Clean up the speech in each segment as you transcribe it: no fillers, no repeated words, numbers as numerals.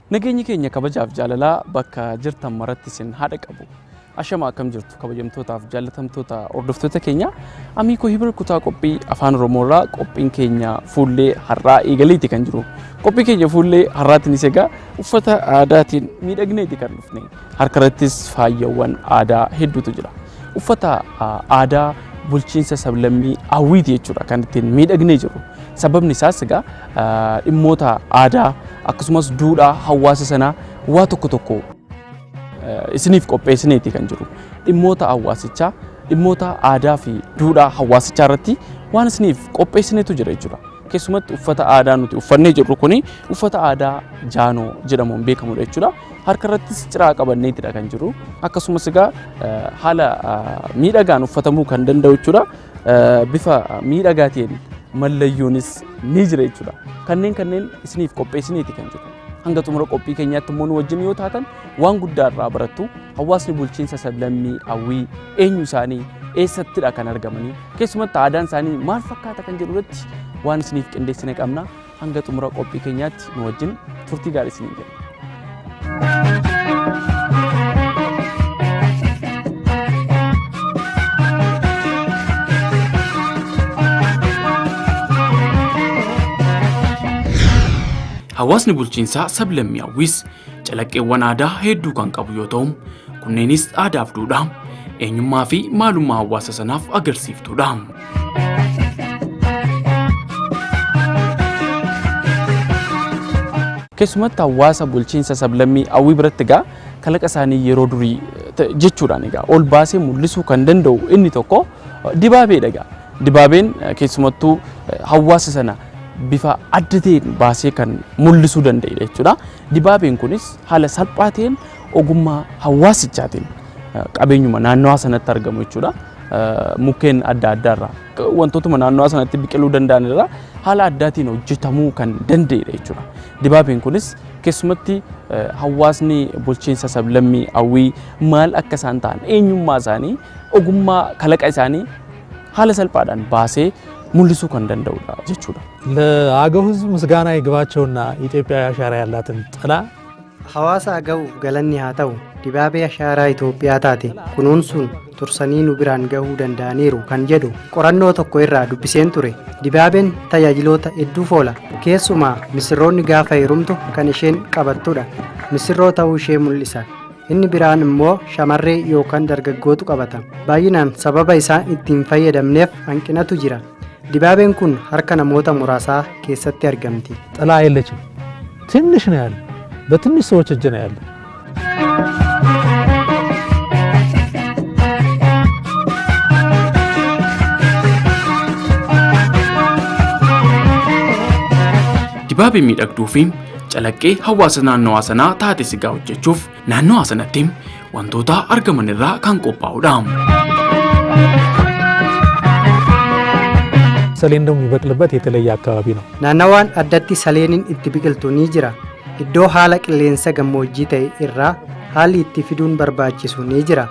Nageenyi keenya kabajaaf jaalalaa bakka jirtan maratti isin haadha qabu. Ashama akkam jirtu kabajamtootaaf jaalatamtoota hordoftoota keenya. Amiikoo hibir kutaa qophii afaan Oromoorraa qophiin keenya fuullee har'aa eegaleeti kan jiru. Qophii keenya fuullee har'aatiin isa egaa uffata aadaatiin miidhagneeti kan dhufne. Harkarrattis faayyawwan aadaa hedduutu jira. Uffata aadaa bulchiinsa sablammii Awwiiti jechuudha kan ittiin miidhagnee jiru. Sababni isaas egaa dhimmoota aadaa akkasumas duudhaa hawaasa sanaa waa tokko isiniif qopheessineeti kan jiru. Dhimmoota hawaasichaa, dhimmoota aadaa fi duudhaa hawaasichaa irratti waan isiniif qopheessineetu jira jechuudha. Keessumatti uffata aadaa nuti uffannee jirru kuni uffata aadaa Jaanoo jedhamuun beekamudha jechuudha. Harkarrattis ciraa qabanneetidha kan jiru. Akkasumas egaa haala miidhagaan uffatamuu kan danda'u jechuudha. Bifa miidhagaatiin mallayyoonis ni jira jechuudha. Kanneen isiniif qopheessineeti kan jiru. Hanga xumura qophii keenyaatti immoo nu wajjin yoo taatan waan guddaa irraa barattu. Hawaasni bulchiinsa sablammii Awwii eenyu isaanii eessattidha kan argamanii keessumatti aadaan isaanii maal fakkaata kan jedhu irratti waan isiniif qindeessine qabna. Hanga xumura qophii keenyaatti nu wajjin turtii gaarii isiniin jenna. Hawaasni bulchiinsaa sablammii Awwiis calaqqeewwan aadaa hedduu kan qabu yoo ta'u, kunneenis aadaaf duudhaa, eenyummaa fi maalummaa hawaasa sanaaf agarsiiftuudha. Keessumatti hawaasa bulchiinsa sablammii Awwii biratti egaa kalaqa isaanii yeroo durii jechuudhaan egaa ol baasee mul'isuu kan danda'u inni tokko dibaabeedha egaa. Dibaabeen keessumattuu hawaasa sana bifa adda ta'een baasee kan mul'isuu danda'edha jechuudha. Dibaabeen kunis haala salphaa ta'een ogummaa hawaasichaatiin qabeenyuma naannawaa sanatti argamu jechuudha. Mukkeen adda addaarraa wantootuma naannawaa sanatti biqiluu danda'an irraa haala addaatiin hojjetamuu kan danda'edha jechuudha. Dibaabeen kunis keessumatti hawaasni bulchiinsa sablammii Awwii maal akka isaan ta'an eenyummaa isaanii ogummaa kalaqa isaanii haala salphaadhaan baasee ሙልሱ ከንደንደውላ ጀቹላ ለአገው ህዝብ ምስጋና ይግባቸውና ኢትዮጵያ አሻራ ያላትን ጥላ ሐዋሳ አገው ገለኒ ሃተው ዲባቤ አሻራ ኢትዮጵያ ታቴ ኩኑንሱን ቱርሰኒኑ ብራን ገሁ ደንዳኒሩ ከንጀዱ ቆራኖ ተኮ ይራ ዱብሴን ቱሬ ዲባቤን ታያጅሎታ እዱ ፎላ ኬሱማ ምስሮኒ ጋፋ ይሩምቱ ከንሼን ቀበቱዳ ምስሮ ታው ሼ ሙልሳ inni biraan immoo shamarree yookaan dargaggootu qabata baay'inaan sababa isaa ittiin fayyadamneef hanqinatu jira dibaabeen kun harka namoota muraasaa keessatti argamti ጥላ የለችም ትንሽ ነው ያለ በትንሽ ሰዎች እጅ ነው ያለ dibaabee miidhagduufi calaqqee hawaasa naannawaa sanaa taate sigaa hojjechuuf naannawaa sanatti wantoota argaman irraa kan qophaa'udha. ሰሌን ደም ይበቅልበት የተለየ አካባቢ ነው ናናዋን አዳቲ ሰሌንን እት ቢቅልቱ ኒ ጅራ ኢዶ ሃላ ቅሌንሰ ገሞጂ ተይ ኢራ ሃሊ እት ፊዱን በርባቺሱ ኒ ጅራ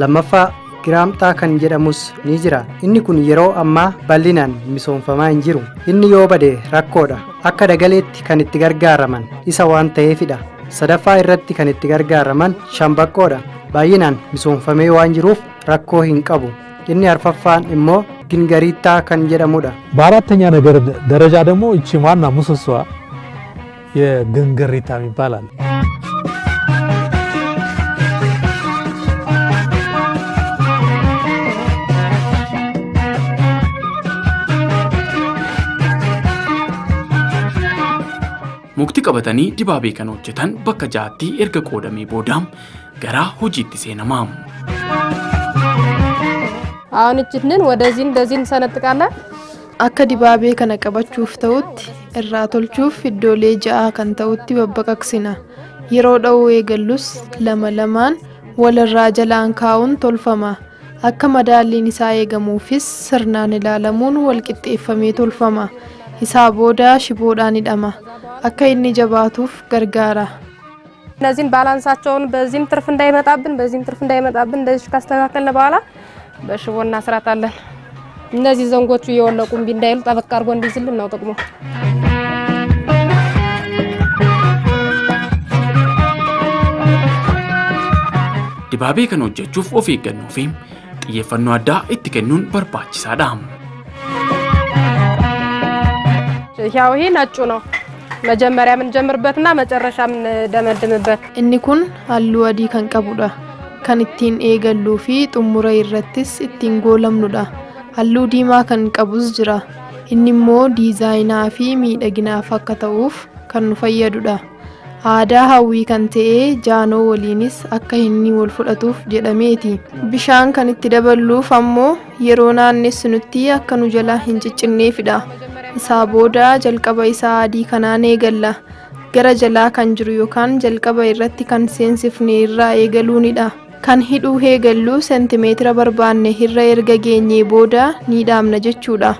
ለመፋ ግራምጣ ከን ጀደሙስ ኒ ጅራ ኢኒ ኩን የሮ አማ ባሊናን ሚሶንፈማ እንጂሩ ኢኒ ዮበደ ረኮዳ አከ ደገሌት ከን እት ገርጋራመን ኢሳ ዋን ተይፊዳ ሰደፋ ኢረቲ ከን እት ገርጋራመን ሻምባቆዳ ባይናን ሚሶንፈሜ ዋንጅሩፍ ረኮ ሂንቀቡ ኢኒ አርፈፋን እሞ ግንገሪታ ከን ጀደሙዳ በአራተኛ ነገር ደረጃ ደግሞ እቺ ማና ሙሰሷ የግንገሪታ ይባላል mukti qabatanii dibaabee kan hojjetan bakka jaatti erga qoodamee boodam gara hojiitti seenamaam አሁን እችንን ወደዚህ እንደዚህ ሰነጥቃለን akka dibaabee kana qabachuuf ta'utti irraa tolchuuf iddoolee ja'a kan ta'utti babbaqaqsina yeroo dha'uu eegallus lama lamaan walirraa jalaan kaa'uun tolfama akka madaalliin isaa eegamuufis sirnaan ilaalamuun wal qixxeeffamee tolfama isaa booda shiboodhaan hidhama akka inni jabaatuuf gargaara እነዚህን ባላንሳቸውን በዚህም ትርፍ እንዳይመጣብን እንደዚህ ካስተካከልን በኋላ በሽቦ እናስራታለን። እነዚህ ዘንጎቹ እየወለቁ እምቢ እንዳይሉ ጠበቅ አድርጎ እንዲይዝልን ነው ጥቅሙ። Dibaabee kana hojjechuuf of eeggannoo fi xiyyeeffannoo addaa itti kennuun barbaachisaadha. ያው ይሄ ነጩ ነው መጀመሪያ ምን ጀምርበትና መጨረሻ ምን ደመድምበት inni kun halluu adii kan qabudha kan ittiin eegalluu fi xumura irrattis ittiin goolamnudha halluu diimaa kan qabus jira inni immoo diizaayinaa fi miidhaginaaf akka ta'uuf kan nu fayyadudha aadaa hawwii kan ta'e jaanoo waliinis akka inni wal fudhatuuf jedhameeti bishaan kan itti daballuuf ammoo yeroo naannessunutti akka nu jala hin ciccinneefidha isaa booda jalqaba isaa adii kanaan eegalla gara jalaa kan jiru yookaan jalqaba irratti kan seensifne irraa eegaluunidha kan hidhuu eegallu seentimeetira barbaanne irra erga geenyee booda ni dhaamna jechuudha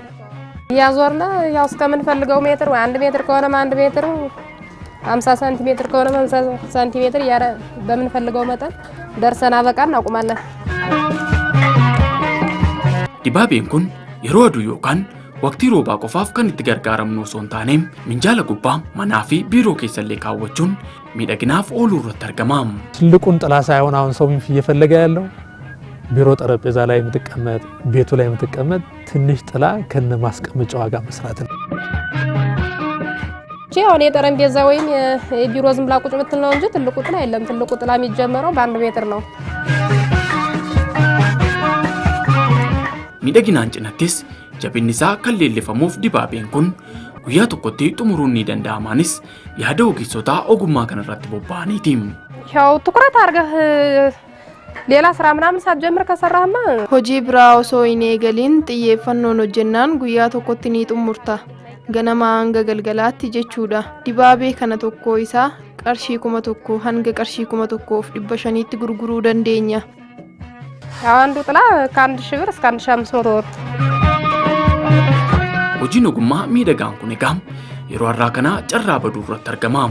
ያዞርና ያው እስከምንፈልገው ሜትር ወይ 1 ሜትር ከሆነ 1 ሜትር 50 ሴንቲሜትር ከሆነ 50 ሴንቲሜትር ያረ በምንፈልገው መጠን ደርሰና በቃና አቁማለን Dibaabeen kun yeroo aduu yookaan waqtii roobaa qofaaf kan itti gargaaramnu osoo hin taane minjaala gubbaa manaa fi biiroo keessallee kaawwachuun miidhaginaaf ooluu irratti argama. ትልቁን ጥላ ሳይሆን አሁን ሰው እየፈለገ ያለው ቢሮ ጠረጴዛ ላይ የምትቀመጥ ቤቱ ላይ የምትቀመጥ ትንሽ ጥላ ከነ ማስቀመጫው ጋር መስራት ነው። ጂኦኔ ጠረጴዛ ወይም የቢሮ ዝም ብላ ቁጭ ምትል ነው እንጂ ትልቁ ጥላ የለም። ትልቁ ጥላ የሚጀመረው በ1 ሜትር ነው። Miidhaginaan cinattis jabinni isaa kan leellifamuuf dibaabeen kun guyyaa tokkotti xumuruun ni danda'amaanis yaada ogeessotaa ogummaa kanarratti bobba'aniiti. ያው ትኩረት አርገህ ሌላ ስራ ምናምን ሳትጀምር ከሰራህማ hojii biraa osoo hin eegaliin xiyyeeffannoon hojjennaan guyyaa tokkotti ni xumurta ganama hanga galgalaatti jechuudha dibaabee kana tokko isaa qarshii 1,000 hanga qarshii 1,500 tti gurguruu dandeenya ያው አንዱ ጥላ ከ1,000 ብር እስከ 1,500 ብር hojiin ogummaa miidhagaan kun egaa yeroo har'aa kana carraa baduu irratti argama.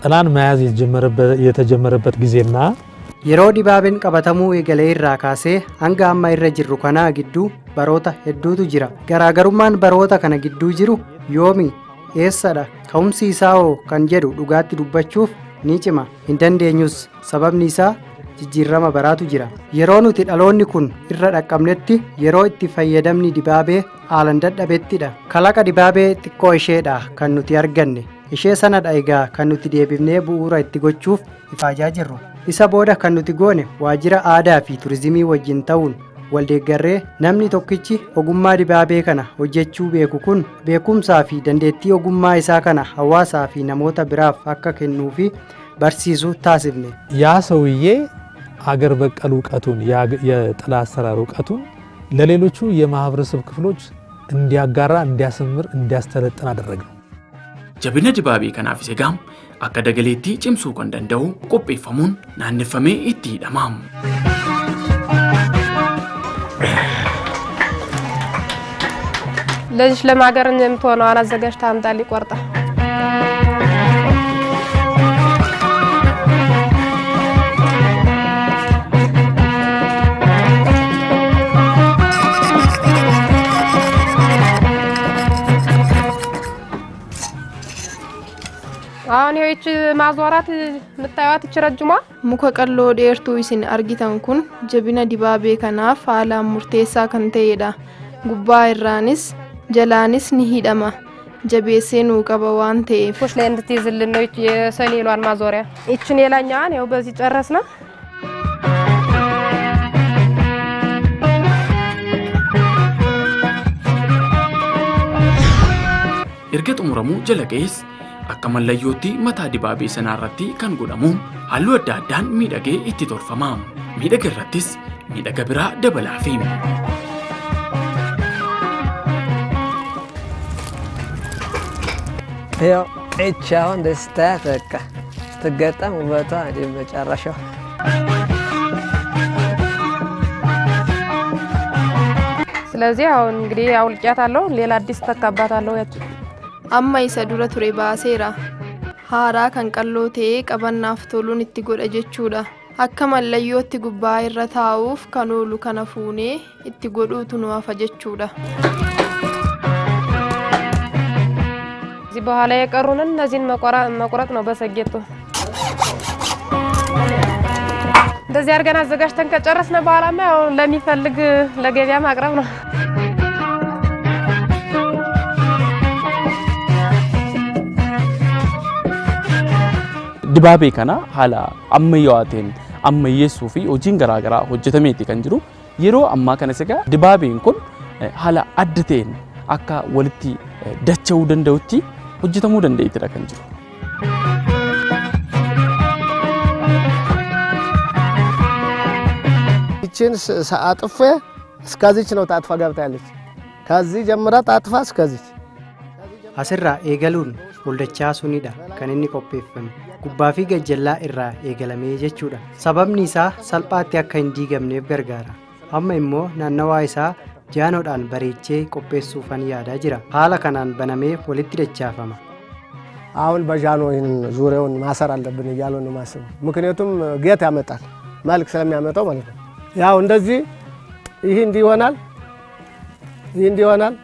ጥላን መያዝ የተጀመረበት ጊዜና yeroo dibaabeen qabatamuu eegalee irraa kaasee hanga amma irra jirru kana gidduu baroota hedduutu jira garaagarummaan baroota kana gidduu jiru yoomi eessadha ka'umsi isaa kan jedhu dhugaatti dubbachuuf ni cima hin dandeenyus sababni isaa jijjiirama baraatu jira yeroo nuti dhaloonni kun irra dhaqqabnetti yeroo itti fayyadamni dibaabee haalan dadhabettidha kalaqa dibaabee xiqqoo isheedha kan nuti arganne ishee sanadha egaa kan nuti deebifnee bu'uura itti gochuuf ifaajaa jirru isa booda kan nuti goone waajjira aadaa fi turizimii wajjin ta'uun waldeeggarree namni tokkichi ogummaa dibaabee kana hojjechuu beeku kun beekumsaa fi dandeettii ogummaa isaa kana hawaasaa fi namoota biraaf akka kennuu fi barsiisuu taasifne ያ ሰውዬ አገር በቀል ዕውቀቱን የጥላ አሰራር ዕውቀቱን ለሌሎቹ የማህበረሰብ ክፍሎች እንዲያጋራ እንዲያሰምር እንዲያስተለጥን አደረገ Jabina dibaabee kanaaf egaa akka dagaleetti cimsuu kan danda'u qopheeffamuun naanneffamee itti hidhama. ለዚህ ለማገር የምትሆነው አዘጋጅታ አምጣል ይቆርጣ አሁን ይህች ማዞራት ምታዩት ይችረጅማ muka qalloo dheertuu isin argitan kun jabina dibaabee kanaaf haalaan murteessaa kan ta'edha gubbaa irraanis jalaanis ni hidhama jabeessee nuu qaba waan ta'eef ፑሽ ላይ እንድትይዝልን ነው የሰሌሏን ማዞሪያ እቺን የላኛዋን ያው በዚህ ጨረስና erga xumuramuu jala ga'es akka mallayyootti mataa dibaabee sanaarratti kan godhamu halluu adda addaan miidhagee itti tolfama. Miidhaga irrattis miidhaga biraa dabalaafi. ያው እቻውን ደስታ በቃ ትገጠም ውበቷ እንደ መጨረሻው ስለዚህ አሁን እንግዲህ አውልቂያታለሁ ሌላ አዲስ ተካባታለሁ amma isa dura ture baaseera. Haaraa kan qalloo ta'ee qabannaaf toluun itti godha jechuudha. Akka mallayyootti gubbaa irra taa'uuf kan oolu kana fuunee itti godhuutu nu hafa jechuudha. እዚህ በኋላ የቀሩንን እነዚህን መቆረጥ ነው በሰጌቱ። እንደዚህ አድርገን አዘጋጅተን ከጨረስን በኋላማ ያው ለሚፈልግ ለገበያ ማቅረብ ነው። Dibaabee kana haala ammayyaawaatiin ammayyeessuu fi hojiin garaagaraa hojjetameeti kan jiru. Yeroo ammaa kanas egaa dibaabeen kun haala adda ta'een akka walitti dacha'uu danda'utti hojjetamuu danda'eetidha kan jiru. ይችን አጥፌ እስከዚች ነው ታጥፋ ገብታለች። ከዚህ ጀምራ ታጥፋ እስከዚች asirraa eegaluun fuuldachaa sunidha kan inni qopheeffame gubbaa fi gajjallaa irraa eegalamee jechuudha. Sababni isaa salphaatti akka hin diigamneef gargaara. Amma immoo naannawaa isaa jaanoodhaan bareechee qopheessuufan yaadaa jira. Haala kanaan banamee walitti dachaafama. አሁን በጃኖ ይሄን ዙሪያውን ማሰር አለብን እያሉ ነው ማሰብ። ምክንያቱም ጌታ ያመጣል መልክ ስለሚያመጣው ማለት ነው። ያው እንደዚህ ይሄ እንዲሆናል ይሄ እንዲሆናል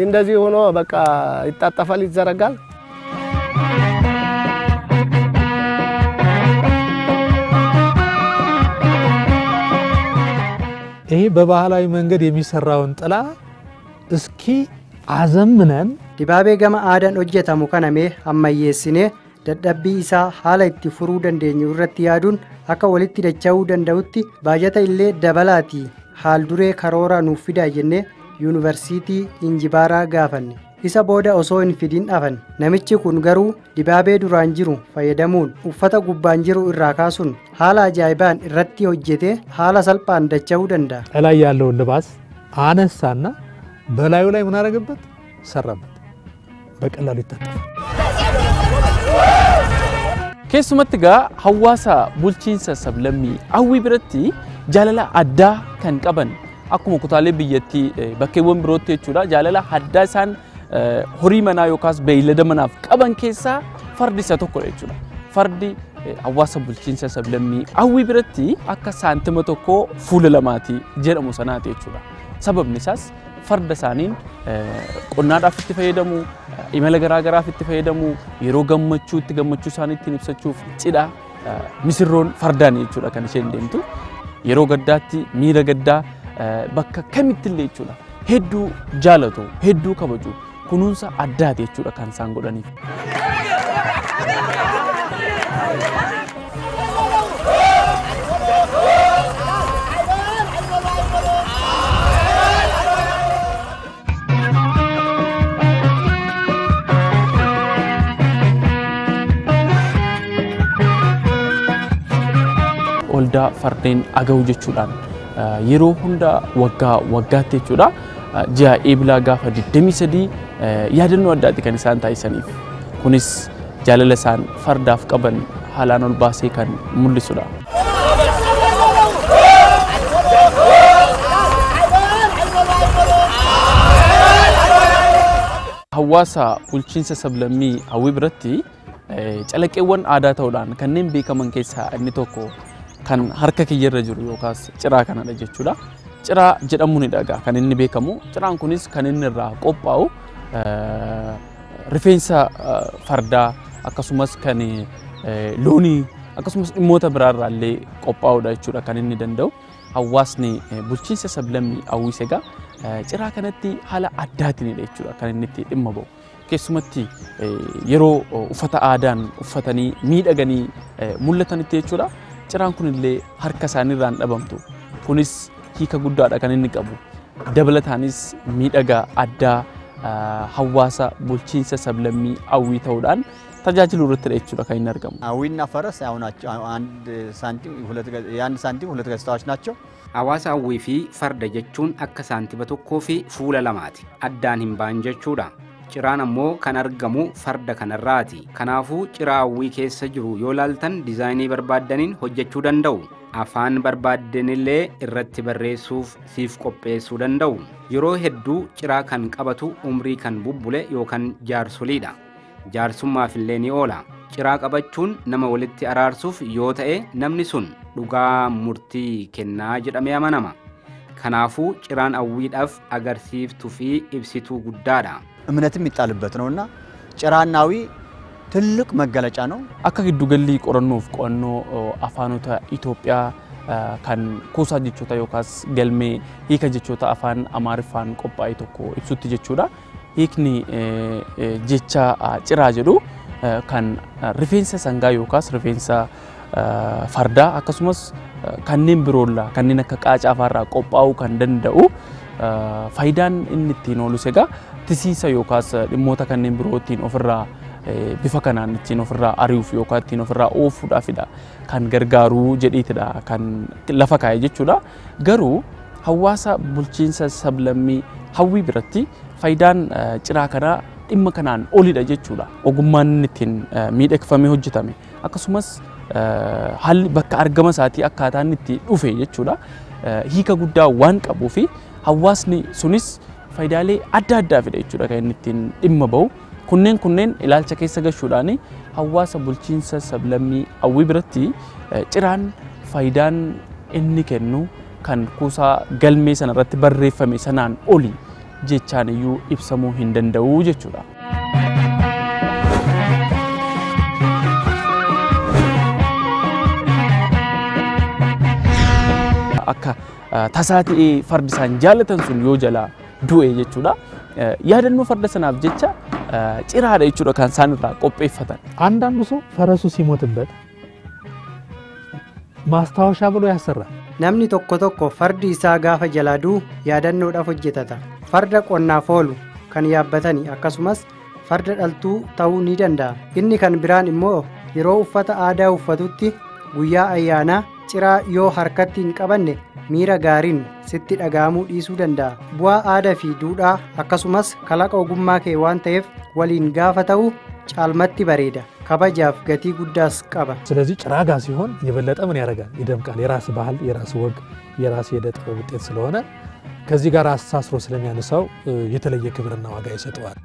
እንደዚህ ሆኖ በቃ ይጣጣፋል ይዘረጋል። ይሄ በባህላዊ መንገድ የሚሰራውን ጥላ እስኪ አዘምነን Dibaabee gama aadaan hojjetamu kanamee ammayyeessinee dadhabbii isaa haala itti furuu dandeenyu irratti yaaduun akka walitti dacha'uu danda'utti baajata illee dabalaatii haal duree karoora nuuf fidaa jennee yuunivarsiitii Injibaaraa gaafanne. Isa booda osoo hin fidin hafan namichi kun garuu dibaabee duraan jiru fayyadamuun uffata gubbaan jiru irraa kaasuun haala ajaa'ibaan irratti hojjetee haala salphaan dacha'uu danda'a. ላይ ያለውን ልባስ አነሳና በላዩ ላይ ምን አረገበት ሰራበት በቀላሉ ይታጠፋል። Keessumatti gaa hawaasa bulchiinsa sablammii hawwii biratti jaalala addaa kan qaban akkuma kutaalee biyyattii bakkeewwan birootti jechuudha. Jaalala addaa isaan horii manaa yookaas beeylada manaaf qaban keessaa fardi isa tokkodha jechuudha. Fardi hawaasa bulchiinsa sablammii hawwii biratti akka saantima tokkoo fuula lamaati jedhamu sanaati jechuudha. Sababni isaas farda isaaniin qonnaadhaaf itti fayyadamu, imala garaagaraaf itti fayyadamu, yeroo gammachuu isaanii ittiin ibsachuuf cidha misirroon fardaan jechuudha kan isheen deemtu. Yeroo gaddaatti miira gaddaa bakka kamittillee jechuudha. Hedduu jaalatu, hedduu kabaju, kunuunsa addaati jechuudha kan isaan godhaniif. Oldaa fardeen aga'u jechuudhaan yeroo hunda waggaatti jechuudha. Ji'a eebilaa gaafa 23 yaadannoo addaatti kan isaan taasisaniif. Kunis jaalala isaan fardaaf qaban haalaan ol baasee kan mul'isudha. Hawaasa bulchiinsa sablammii hawwii biratti calaqqeewwan aadaa ta'uudhaan kanneen beekaman keessaa inni tokko kan harka kiyyarra jiru yookaas ciraa kanadha jechuudha. Ciraa jedhamuun dhagaa kan inni beekamu. Ciraan kunis kan inni irraa qophaa'u rifeensa fardaa akkasumas kan loonii akkasumas dhimmoota biraarraa illee qophaa'uudha jechuudha kan inni danda'u. Hawaasni bulchiinsa sablammii hawwii egaa ciraa kanatti haala addaatiin jechuudha kan inni itti dhimma ba'u. Keessumatti yeroo uffata aadaan uffatanii miidhaganii mul'atanitti jechuudha. Ciraan kun illee harka isaaniirraan dhabamtu. Kunis hiika guddaadha kan inni qabu. Dabalataanis miidhagaa addaa hawaasa bulchiinsa sablammii hawwii ta'uudhaan tajaajilu irratti jechuudha kan inni argamu. hawwiina ፈረስ አንድ ሳንቲም ሁለት ገጽታዎች ናቸው. Hawaasa hawwii fi farda jechuun akka saantima tokkoo fi fuula lamaati. Addaan hin ba'an jechuudha. ciraan ammoo kan argamu farda kanarraati. Kanaafuu ciraa hawwii keessa jiru yoo laaltan diizaayinii barbaaddaniin hojjechuu danda'u. Afaan barbaaddanillee irratti barreessuuf siif qopheessuu danda'u. Yeroo hedduu ciraa kan qabatu umrii kan bubbule yookaan jaarsoliidha. Jaarsummaafillee ni oola. Ciraa qabachuun nama walitti araarsuuf yoo ta'e namni sun dhugaa murtii kennaa jedhamee amanama. Kanaafuu ciraan hawwiidhaaf agarsiiftuu fi ibsituu guddaadha. እምነትም ይጣልበት ነውና ጭራና ሀዊ ትልቅ መገለጫ ነው። akka giddugalli qorannoof qo'annoo afaanota Itoophiyaa kan kuusaa jechoota yookaas galmee hiika jechoota afaan Amaariffaan qophaa'e tokko ibsutti jechuudha. Hiikni jecha ciraa jedhu kan rifeensa sangaa yookaas rifeensa fardaa akkasumas kanneen biroolla kanneen akka qaacaa afaarraa qophaa'uu kan danda'u faayidaan inni ittiin oolus egaa tisiisa yookaas dhimmoota kanneen birootiin ofirraa bifa kanaan ittiin ofirraa ari'uuf yookaan ittiin ofirraa oofuudhaafidha kan gargaaru jedhiitidha kan lafa kaa'e jechuudha. Garuu hawaasa bulchiinsa sablammii hawwii biratti faayidaan ciraa kanaa dhimma kanaan olidha jechuudha. Ogummaan inni ittiin miidhagfamee hojjetame akkasumas haalli bakka argama isaatii akkaataa inni itti dhufe jechuudha. Hiika guddaa waan qabuuf hawaasni sunis faayidaalee adda addaa fida jechuudha kan inni ittiin dhimma bahu. Kunneen ilaalcha keessa gashuudhaan hawaasa bulchiinsa sablammii hawwii biratti ciraan faayidaan inni kennu kan kuusaa galmee sana irratti barreeffame sanaan oli jechaan iyyuu ibsamuu hin danda'u jechuudha. Akka tasaatii fardi isaan jaallatan sun yoo jalaa du'e jechuudha. Yaadannoo farda sanaaf jecha ciraadha jechuudha kan isaan irraa qopheeffatan. አንዳንዱ ሰው ፈረሱ ሲሞትበት ማስታወሻ ብሎ ያሰራል። namni tokko fardi isaa gaafa jalaa du'u yaadannoodhaaf hojjetata. Farda qonnaaf oolu kan yaabbatanii akkasumas farda dhaltuu ta'uu ni danda'a. Inni kan biraan immoo yeroo uffata aadaa uffatutti guyyaa ayyaanaa ciraa yoo harkatti hin qabanne miira gaariin sitti dhaga'amuu dhiisuu danda'a. Bu'aa aadaa fi duudhaa akkasumas kalaqa ogummaa kee waan ta'eef waliin gaafa ta'u caalmatti bareeda. kabajaaf gatii guddaas qaba. ስለዚህ ጭራ ጋር ሲሆን የበለጠ ምን ያደርጋል? ይደምቃል። የራስ ባህል፣ የራስ ወግ፣ የራስ የዕደ ጥበብ ውጤት ስለሆነ ከዚህ ጋር አስተሳስሮ ስለሚያነሳው የተለየ ክብርና ዋጋ ይሰጠዋል።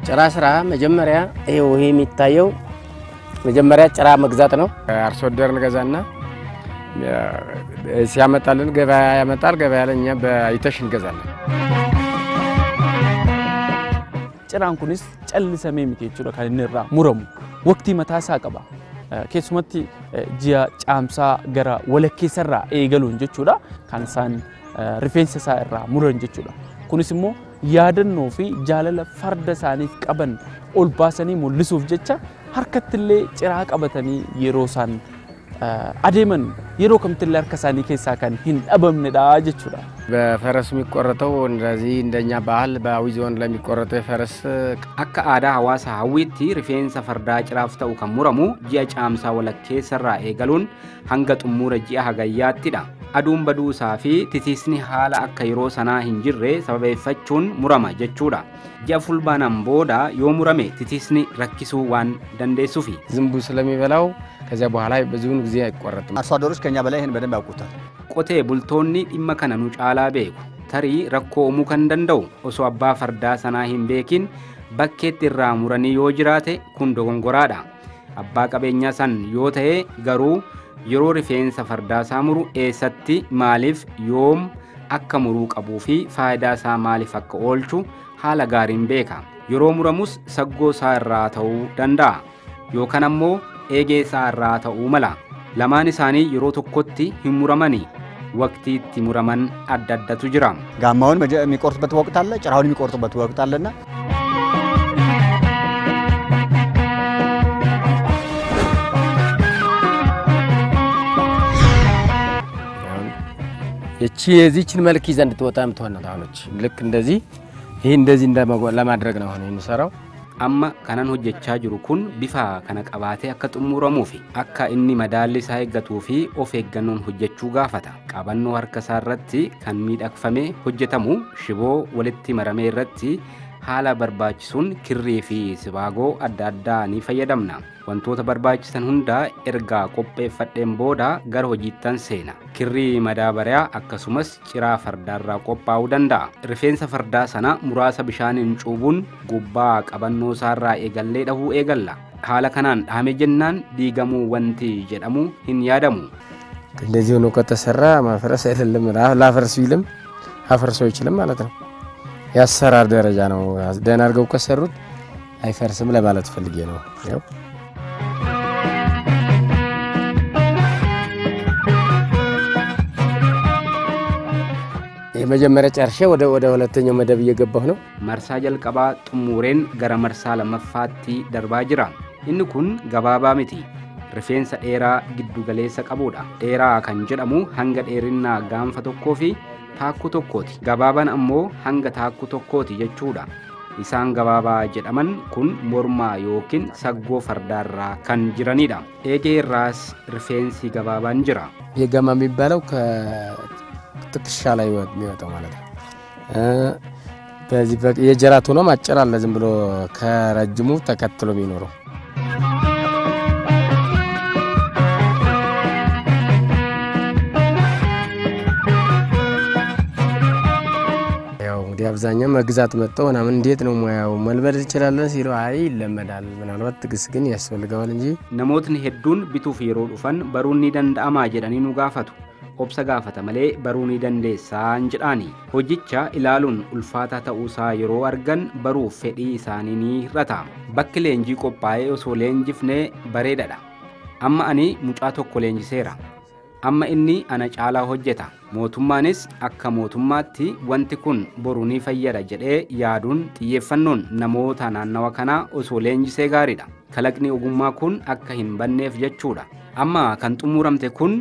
ጭራ ስራ መጀመሪያ ይሄ የሚታየው መጀመሪያ ጭራ መግዛት ነው። አርሶ አደር እንገዛና ሲያመጣልን ገበያ ያመጣል። ገበያ ለኛ በአይተሽ እንገዛለን። ciraan kunis callisamee miti jechuudha kan inni irraa muramu. Waqtii mataa isaa qaba. Keessumatti ji'a caamsaa gara walakkeessarraa eegaluun jechuudha kan isaan rifeensa isaa irraa muran jechuudha. Kunis immoo yaadannoo fi jaalala farda isaaniif qaban ol baasanii mul'isuuf jecha harkattillee ciraa qabatanii yeroo isaan adeeman yeroo kamtillee harka isaanii keessaa kan hin dhabamnedha jechuudha. በፈረስ የሚቆረጠው እንደዚህ እንደኛ ባህል በአዊ ዞን ለሚቆረጠው ፈረስ akka aadaa hawaasa hawwiitti rifeensa fardaa ciraaf ta'u kan muramu ji'a caamsaa walakkeessarraa eegaluun hanga xumura ji'a hagayyaattidha. Aduun baduusaa fi titiisni haala akka yeroo sanaa hin jirre sababeeffachuun murama jechuudha. Ji'a fulbaanaan booda yoo murame titiisni rakkisuu waan dandeessuufi ዝንቡ ስለሚበላው ከዚያ በኋላ ብዙውን ጊዜ አይቆረጥም። አርሶ አደሮች ከኛ በላይ ይሄን በደንብ ያውቁታል። qotee bultoonni dhimma kana nu caalaa beeku. Tarii rakkoo uumuu kan danda'u osoo abbaa fardaa sanaa hin beekin bakkeetti irraa muranii yoo jiraate kun dogongoraadha. Abbaa qabeenyaa san yoo ta'e garuu yeroo rifeensa fardaa isaa muru eessatti maaliif yoom akka muruu qabuu fi faayidaa isaa maaliif akka oolchu haala gaariin beeka. Yeroo muramus saggoo isaa irraa ta'uu danda'a yookaan ammoo eegee isaa irraa ta'uu mala. Lamaan isaanii yeroo tokkotti hin muramanii waqtii itti muraman adda addatu jira. ጋማውን የሚቆርጡበት ወቅት አለ፣ ጭራውን የሚቆርጡበት ወቅት አለና እቺ የዚችን መልክ ይዘን እንድትወጣ የምትሆን አሁንች ልክ እንደዚህ ይሄ እንደዚህ ለማድረግ ነው አሁን የምሰራው። amma kanan hojjechaa jiru kun bifa kana qabaatee akka xumuramuufi akka inni madaalli isaa eeggatuu fi of eeggannoon hojjechuu gaafata. Qabannoo harka isaa irratti kan miidhagfamee hojjetamu shiboo walitti maramee irratti haala barbaachisuun kirrii fi sibaagoo adda addaa ni fayyadamna. Wantoota barbaachisan hunda erga qopheeffadheen booda gara hojiittan seena. Kirrii madaabaraa akkasumas ciraa fardaarraa qophaa'uu danda'a. Rifeensa fardaa sana muraasa bishaaniin cuubuun gubbaa qabannoo isaarraa eegallee dhahuu eegalla. Haala kanaan dhaame jennaan diigamuu wanti jedhamu hin yaadamu. እንደዚህ ሆኖ ከተሰራ ማፍረስ አይደለም ላፈርሱ ይልም አፈርሶ ይችላል ማለት ነው። ያሰራር ደረጃ ነው። ደህና አድርገው ከሰሩት አይፈርስም ለማለት ፈልጌ ነው። ያው የመጀመሪያ ጨርሼ ወደ ሁለተኛው መደብ እየገባሁ ነው። መርሳ ጀልቀባ ጥሙሬን ገረ መርሳ ለመፋቲ ደርባ ጅራ inni kun gabaabaa miti. Rifeensa dheeraa giddu galeessa qabudha. Dheeraa kan jedhamu hanga dheerinaa gaanfa tokkoo fi taakku tokkooti. Gabaabaan ammoo hanga taakku tokkooti jechuudha. Isaan gabaabaa jedhaman kun mormaa yookiin saggoo fardaarraa kan jiranidha. Eegee irraas rifeensi gabaabaan jira. የገማ የሚባለው ከትከሻ ላይ የሚወጣው ማለት ነው። በዚህ የጀራት ሆኖ ማጨር አለ ዝም ብሎ ከረጅሙ ተከትሎ የሚኖረው አብዛኛው መግዛት መጣው እና ምን እንዴት ነው ሙያው መልበድ ይችላል ሲሉ አይ ይለመዳል ምናልባት ትግስ ግን ያስፈልጋል እንጂ ነሞትን ሄዱን ቢቱ ፊሮ ዱፈን በሩኒ ደንዳማ ጀዳኒ ኑ ጋፈቱ ኦብሰ ጋፈተ መሌ በሩኒ ደንዴሳ እንጅዳኒ ሆጂቻ ኢላሉን ኡልፋታ ተኡሳ የሮ አርገን በሩ ፌዲ ኢሳኒኒ ረታ በክሌ እንጂ ቆጳዬ ኦሶ ሌንጂፍኔ በሬዳዳ አማ አኒ ሙጫ ቶኮ ሌንጂሴራ amma inni ana caalaa hojjeta. Mootummaanis akka mootummaatti wanti kun boru ni fayyada jedhee yaaduun xiyyeeffannoon namoota naannawa kanaa osoo leenjisee gaariidha. Kalaqni ogummaa kun akka hin banneef jechuudha. Amma kan xumuramte kun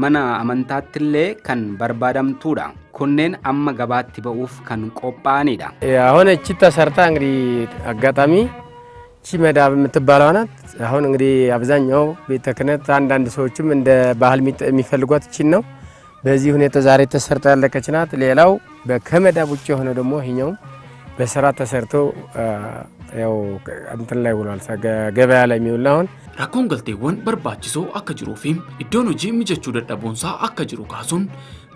mana amantaattillee kan barbaadamtuudha. Kunneen amma gabaatti ba'uuf kan qophaa'anidha. አሁን እቺ ተሰርታ እንግዲህ አጋጣሚ ቺ መዳብ የምትባለው ናት። አሁን እንግዲህ አብዛኛው ቤተ ክህነት አንዳንድ ሰዎችም እንደ ባህል የሚፈልጓት እቺ ነው። በዚህ ሁኔታ ዛሬ ተሰርታ ያለቀች ናት። ሌላው በከመዳብ ውጭ ሆነ ደግሞ ይሄኛው በስራ ተሰርቶ ያው እንትን ላይ ውሏል ገበያ ላይ የሚውል አሁን rakkoon galteewwan barbaachisoo akka jiruu fi iddoon hojii mijachuu dadhabuunsaa akka jiru kaasuun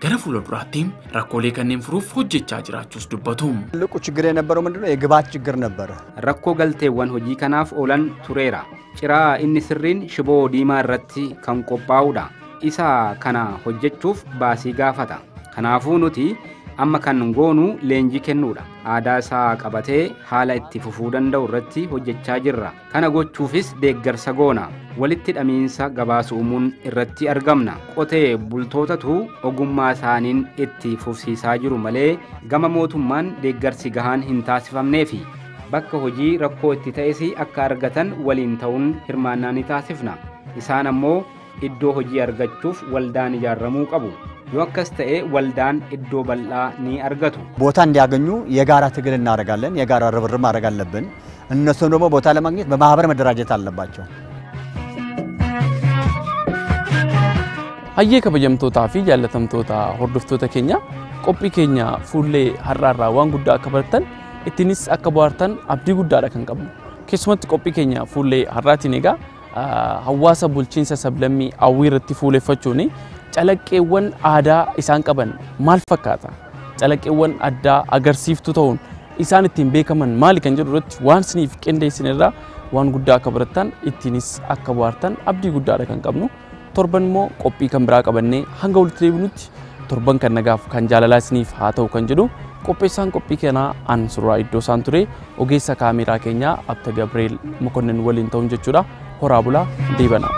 gara fuulduraatti rakkoolee kanneen furuuf hojjechaa jiraachuus dubbatu. ትልቁ ችግር የነበረው ምንድነው? የግብአት ችግር ነበር። rakkoo galteewwan hojii kanaaf oolan tureera. Ciraa inni sirriin shiboo diimaa irratti kan qophaa'udha. Isa kana hojjechuuf baasii gaafata. Kanaafuu nuti amma kan goonu leenjii kennuudha. Aadaa isaa qabatee haala itti fufuu danda'u irratti hojjechaa jirra. Kana gochuufis deeggarsa goona. Walitti dhamiinsa gabaasa uumuun irratti argamna. Qotee bultootatu ogummaa isaaniin itti fufsiisaa jiru malee gama mootummaan deeggarsi gahaan hin taasifamneefi. Bakka hojii rakkoo itti ta'es akka argatan waliin ta'uun hirmaannaa ni taasifna. Isaan ammoo iddoo hojii argachuuf waldaan ijaaramuu qabu. yoo akkas ta'e waldaan iddoo bal'aa ni argatu. ቦታ እንዲያገኙ የጋራ ትግል እናደርጋለን። የጋራ ርብርብ ማድረግ አለብን። እነሱም ደግሞ ቦታ ለማግኘት በማህበር መደራጀት አለባቸው። hayyee kabajamtootaa fi jaallatamtoota hordoftoota keenya qophii keenya fuullee har'aarraa waan guddaa akka baratan ittinis akka bohaartan abdii guddaadha kan qabnu. Keessumatti qophii keenya fuullee har'aatiin egaa hawaasa bulchiinsa sablammii Awwii irratti fuuleffachuun calaqqeewwan aadaa isaan qaban maal fakkaata? Calaqqeewwan addaa agarsiiftuu ta'uun isaan ittiin beekaman maali kan jedhu irratti waan isiniif qindeessinirraa waan guddaa akka baratan ittinis akka bohaartan abdii guddaadha kan qabnu. Torban immoo qophii kan biraa qabannee hanga walitti deebinutti torban kan nagaaf kan jaalalaa isiniif haa ta'u kan jedhu qopheessaan qophii kanaa an Surraa Iddoo isaan ture ogeessa kaameraa keenyaa Abta Gabriel Mokonnin waliin ta'uun jechuudha. Horaa bulaa deebana.